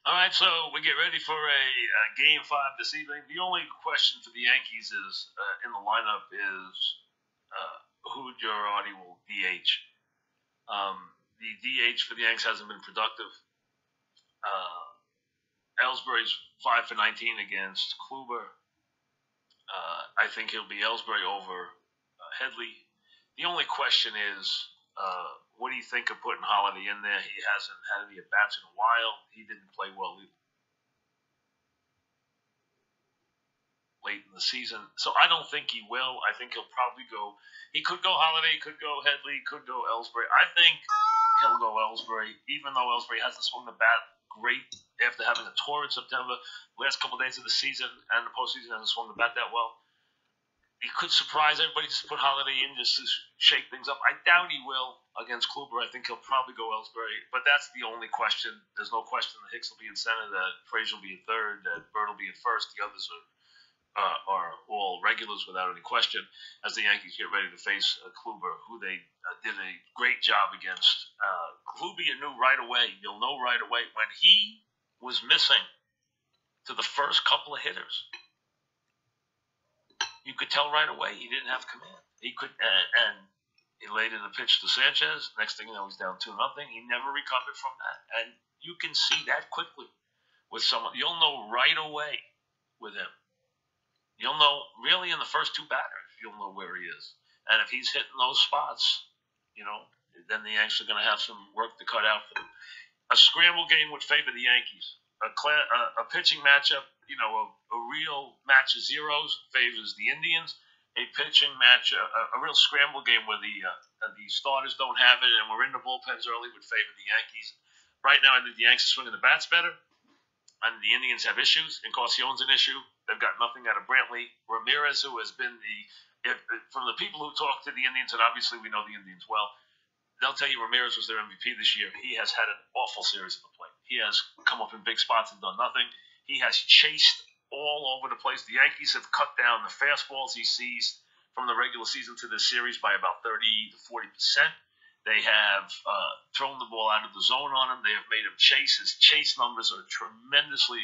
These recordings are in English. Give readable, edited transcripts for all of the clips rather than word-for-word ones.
All right, so we get ready for a game 5 this evening. The only question for the Yankees is in the lineup is who Girardi will DH. The DH for the Yanks hasn't been productive. Ellsbury's 5 for 19 against Kluber. I think he'll be Ellsbury over Headley. The only question is, what do you think of putting Holiday in there? He hasn't had any at-bats in a while. He didn't play well late in the season. So I don't think he will. I think he'll probably go – he could go Holiday, could go Headley, could go Ellsbury. I think he'll go Ellsbury, even though Ellsbury hasn't swung the bat great after having a torrid September. Last couple of days of the season and the postseason hasn't swung the bat that well. He could surprise everybody, just put Holiday in just to shake things up. I doubt he will against Kluber. I think he'll probably go Ellsbury. But that's the only question. There's no question that Hicks will be in center, that Frazier will be in third, that Bird will be in first. The others are all regulars without any question as the Yankees get ready to face Kluber, who they did a great job against. Kluber, you knew right away. You'll know right away when he was missing to the first couple of hitters. You could tell right away he didn't have command. He could, and he laid in a pitch to Sanchez. Next thing you know, he's down 2-0. He never recovered from that, and you can see that quickly with someone. You'll know right away with him. You'll know really in the first 2 batters. You'll know where he is, and if he's hitting those spots, then the Yankees are going to have some work to cut out for them. A scramble game would favor the Yankees. A pitching matchup, a real match of zeros favors the Indians. A pitching match, a real scramble game where the starters don't have it and we're in the bullpens early would favor the Yankees. Right now, I think the Yankees are swinging the bats better, and the Indians have issues. Encarnacion's an issue. They've got nothing out of Brantley. Ramirez, who has been from the people who talk to the Indians, and obviously we know the Indians well, they'll tell you Ramirez was their MVP this year. He has had an awful series at the plate. He has come up in big spots and done nothing. He has chased all over the place. The Yankees have cut down the fastballs he sees from the regular season to this series by about 30 to 40%. They have thrown the ball out of the zone on him. They have made him chase. His chase numbers are tremendously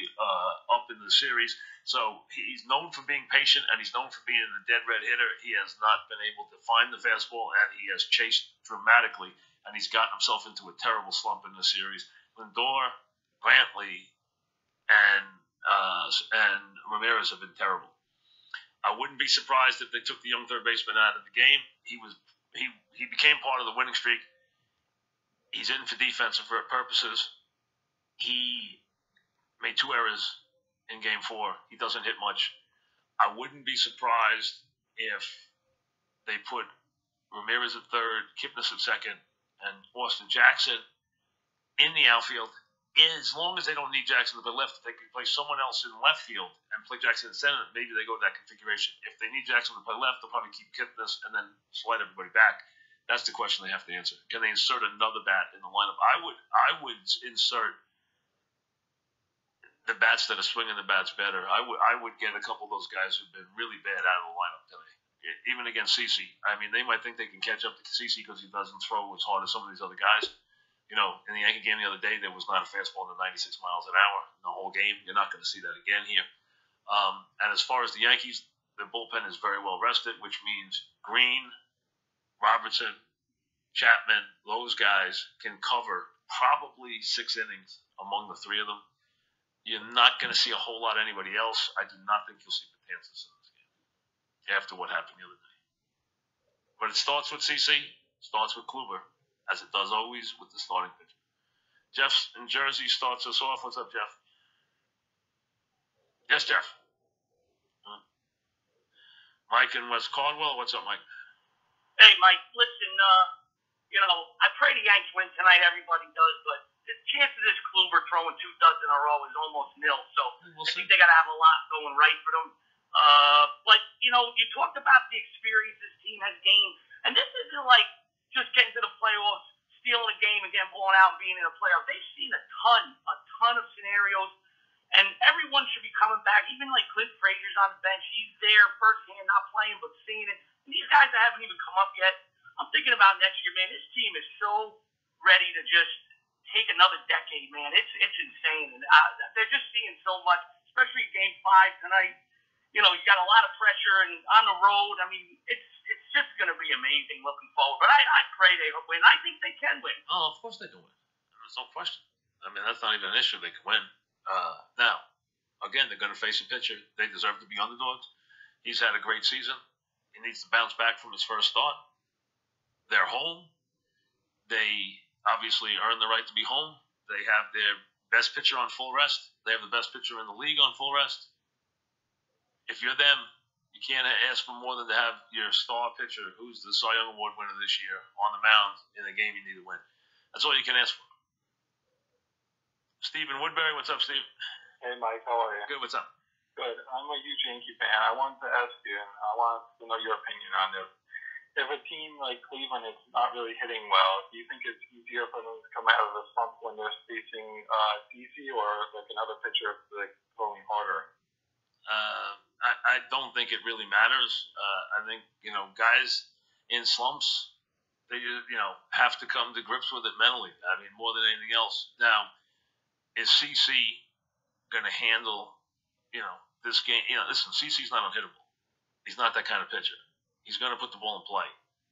up in the series. So he's known for being patient, and he's known for being a dead red hitter. He has not been able to find the fastball, and he has chased dramatically, and he's gotten himself into a terrible slump in this series. Lindor, Brantley, and Ramirez have been terrible. I wouldn't be surprised if they took the young third baseman out of the game. He became part of the winning streak. He's in for defensive purposes. He made 2 errors in Game 4. He doesn't hit much. I wouldn't be surprised if they put Ramirez at third, Kipnis at second, and Austin Jackson in the outfield. As long as they don't need Jackson to play left, if they can play someone else in left field and play Jackson in center, maybe they go to that configuration. If they need Jackson to play left, they'll probably keep Kipnis and then slide everybody back. That's the question they have to answer. Can they insert another bat in the lineup? I would insert the bats that are swinging the bats better. I would get a couple of those guys who've been really bad out of the lineup today. Even against CeCe. I mean, they might think they can catch up to CeCe because he doesn't throw as hard as some of these other guys. In the Yankee game the other day, there was not a fastball in the 96 miles an hour in the whole game. You're not going to see that again here. And as far as the Yankees, their bullpen is very well rested, which means Green, Robertson, Chapman, those guys can cover probably 6 innings among the 3 of them. You're not going to see a whole lot of anybody else. I do not think you'll see Betances in this game after what happened the other day. But it starts with CeCe, starts with Kluber, as it does always with the starting pitcher. Jeff in Jersey starts us off. What's up, Jeff? Yes, Jeff. Mike in West Caldwell. What's up, Mike? Hey, Mike. Listen, I pray the Yanks win tonight. Everybody does, but the chance of this Kluber throwing 2 duds in a row is almost nil. So I think they got to have a lot going right for them. But you talked about the experience this team has gained, and this isn't like just getting to the playoffs, stealing a game and getting blown out and being in a playoff. They've seen a ton of scenarios, and everyone should be coming back. Even like Clint Frazier's on the bench. He's there firsthand, not playing, but seeing it. And these guys that haven't even come up yet, I'm thinking about next year, man. This team is so ready to just take another decade, man. It's insane, and they're just seeing so much, especially Game 5 tonight. You know, you got a lot of pressure and on the road. I mean, it's just going to be amazing looking forward. But I pray they win. I think they can win. Oh, of course they can win. There's no question. I mean, that's not even an issue. They can win. Now, again, they're going to face a pitcher. They deserve to be underdogs. He's had a great season. He needs to bounce back from his first start. They're home. They obviously earned the right to be home. They have their best pitcher on full rest. They have the best pitcher in the league on full rest. If you're them, you can't ask for more than to have your star pitcher, who's the Cy Young Award winner this year, on the mound in a game you need to win. That's all you can ask for. Stephen Woodbury, what's up, Steve? Hey, Mike, how are you? Good, what's up? Good. I'm a huge Yankee fan. I wanted to ask you, and I wanted to know your opinion on this. If a team like Cleveland is not really hitting well, do you think it's easier for them to come out of the slump when they're facing DC or like another pitcher like going harder? I don't think it really matters. I think, guys in slumps, they have to come to grips with it mentally. I mean, more than anything else. Now, is CC going to handle, this game? Listen, CC's not unhittable. He's not that kind of pitcher. He's going to put the ball in play.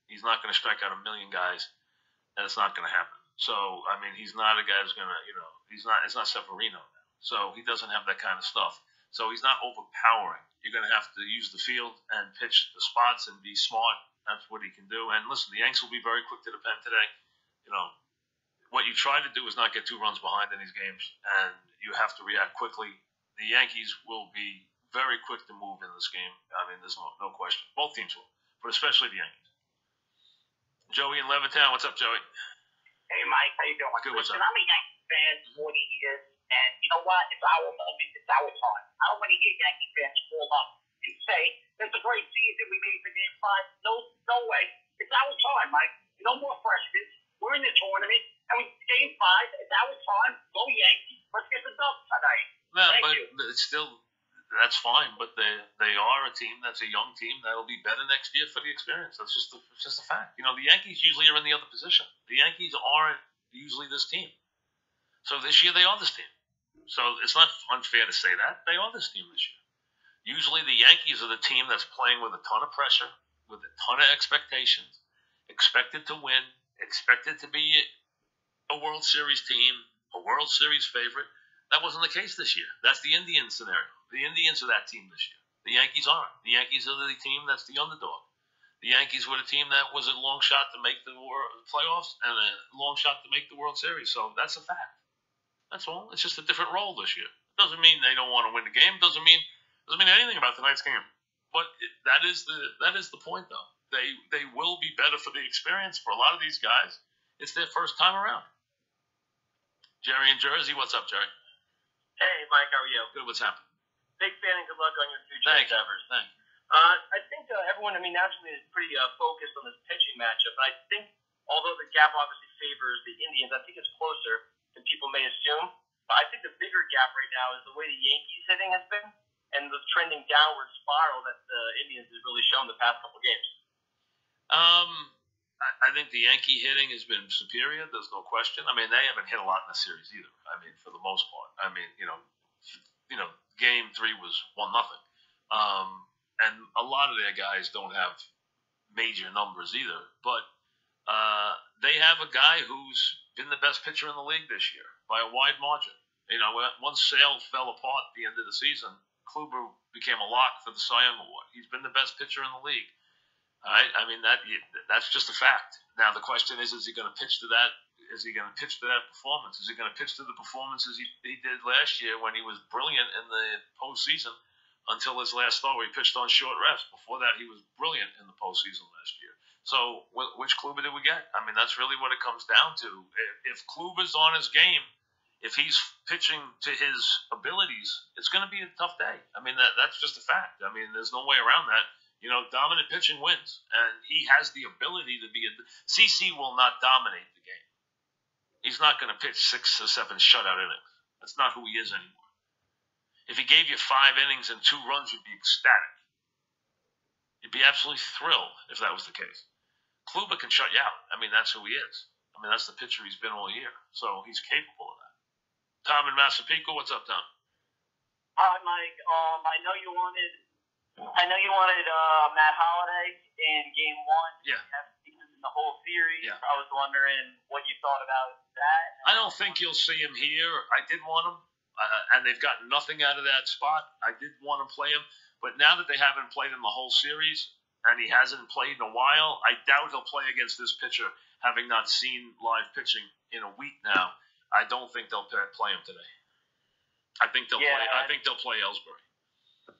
He's not going to strike out a million guys, and it's not going to happen. So, I mean, he's not a guy who's going to, it's not Severino now. So he doesn't have that kind of stuff. So he's not overpowering. You're going to have to use the field and pitch the spots and be smart. That's what he can do. And listen, the Yanks will be very quick to the pen today. What you try to do is not get 2 runs behind in these games, and you have to react quickly. The Yankees will be very quick to move in this game. I mean, there's no question. Both teams will, but especially the Yankees. Joey in Levittown. What's up, Joey? Hey, Mike. How you doing? Good, what's up? I'm a Yankee fan, 40 years, and you know what? It's our moment. It's our time. I don't want to hear Yankee fans call up and say, it's a great season. We made it to Game 5. No way. It's our time, Mike. No more freshmen. We're in the tournament. And Game 5, it's our time. Go Yankees. Let's get the dub tonight. No, but it's still, that's fine. But they are a team that's a young team that'll be better next year for the experience. That's just a fact. The Yankees usually are in the other position. The Yankees aren't usually this team. So this year they are this team. So it's not unfair to say that. They are this team this year. Usually the Yankees are the team that's playing with a ton of pressure, with a ton of expectations, expected to win, expected to be a World Series team, a World Series favorite. That wasn't the case this year. That's the Indians scenario. The Indians are that team this year. The Yankees aren't. The Yankees are the team that's the underdog. The Yankees were the team that was a long shot to make the playoffs and a long shot to make the World Series. So that's a fact. That's all. It's just a different role this year. Doesn't mean they don't want to win the game. Doesn't mean anything about tonight's game. But that is the point, though. They will be better for the experience. For a lot of these guys, it's their first time around. Jerry in Jersey, what's up, Jerry? Hey, Mike, how are you? Good. What's happening? Big fan and good luck on your future endeavors. Thank you. I think everyone, naturally is pretty focused on this pitching matchup. But I think, although the gap obviously favors the Indians, I think it's closer than people may assume. But I think the bigger gap right now is the way the Yankees hitting has been and the trending downward spiral that the Indians has really shown the past couple games. I think the Yankee hitting has been superior. There's no question. I mean, they haven't hit a lot in the series either. I mean, for the most part. I mean, Game 3 was 1-0. And a lot of their guys don't have major numbers either. But they have a guy who's been the best pitcher in the league this year by a wide margin. Once Sale fell apart at the end of the season, Kluber became a lock for the Cy Young Award. He's been the best pitcher in the league. All right? I mean, that's just a fact. Now, the question is he going to pitch to that? Is he going to pitch to that performance? Is he going to pitch to the performances he did last year when he was brilliant in the postseason until his last start where he pitched on short rest? Before that, he was brilliant in the postseason last year. So, which Kluber did we get? I mean, that's really what it comes down to. If Kluber's on his game, if he's pitching to his abilities, it's going to be a tough day. I mean, that's just a fact. I mean, there's no way around that. Dominant pitching wins, and he has the ability to be CC will not dominate the game. He's not going to pitch 6 or 7 shutout innings. That's not who he is anymore. If he gave you 5 innings and 2 runs, you'd be ecstatic. You'd be absolutely thrilled if that was the case. Kluber can shut you out. I mean, that's who he is. I mean, that's the pitcher he's been all year, so he's capable of that. Tom in Massapequa, what's up, Tom? Hi, Mike. I know you wanted Matt Holliday in Game 1. Yeah. You haven't seen him in the whole series. Yeah. I was wondering what you thought about that. I don't think you'll see him here. I did want him, and they've gotten nothing out of that spot. I did want to play him, but now that they haven't played him the whole series, and he hasn't played in a while, I doubt he'll play against this pitcher, having not seen live pitching in a week now. I don't think they'll play him today. I think they'll play Ellsbury.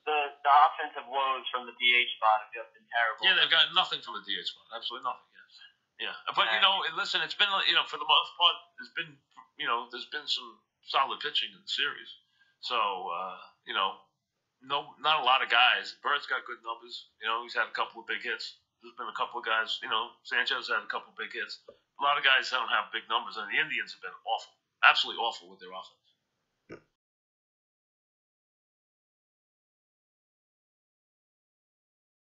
The offensive woes from the DH spot have just been terrible. Yeah, they've got nothing from the DH spot. Absolutely nothing. Yes. Yeah, but listen, it's been for the most part, there's been some solid pitching in the series. So not a lot of guys. Bird's got good numbers. He's had a couple of big hits. There's been a couple of guys. Sanchez had a couple of big hits. A lot of guys don't have big numbers, and the Indians have been awful, absolutely awful with their offense.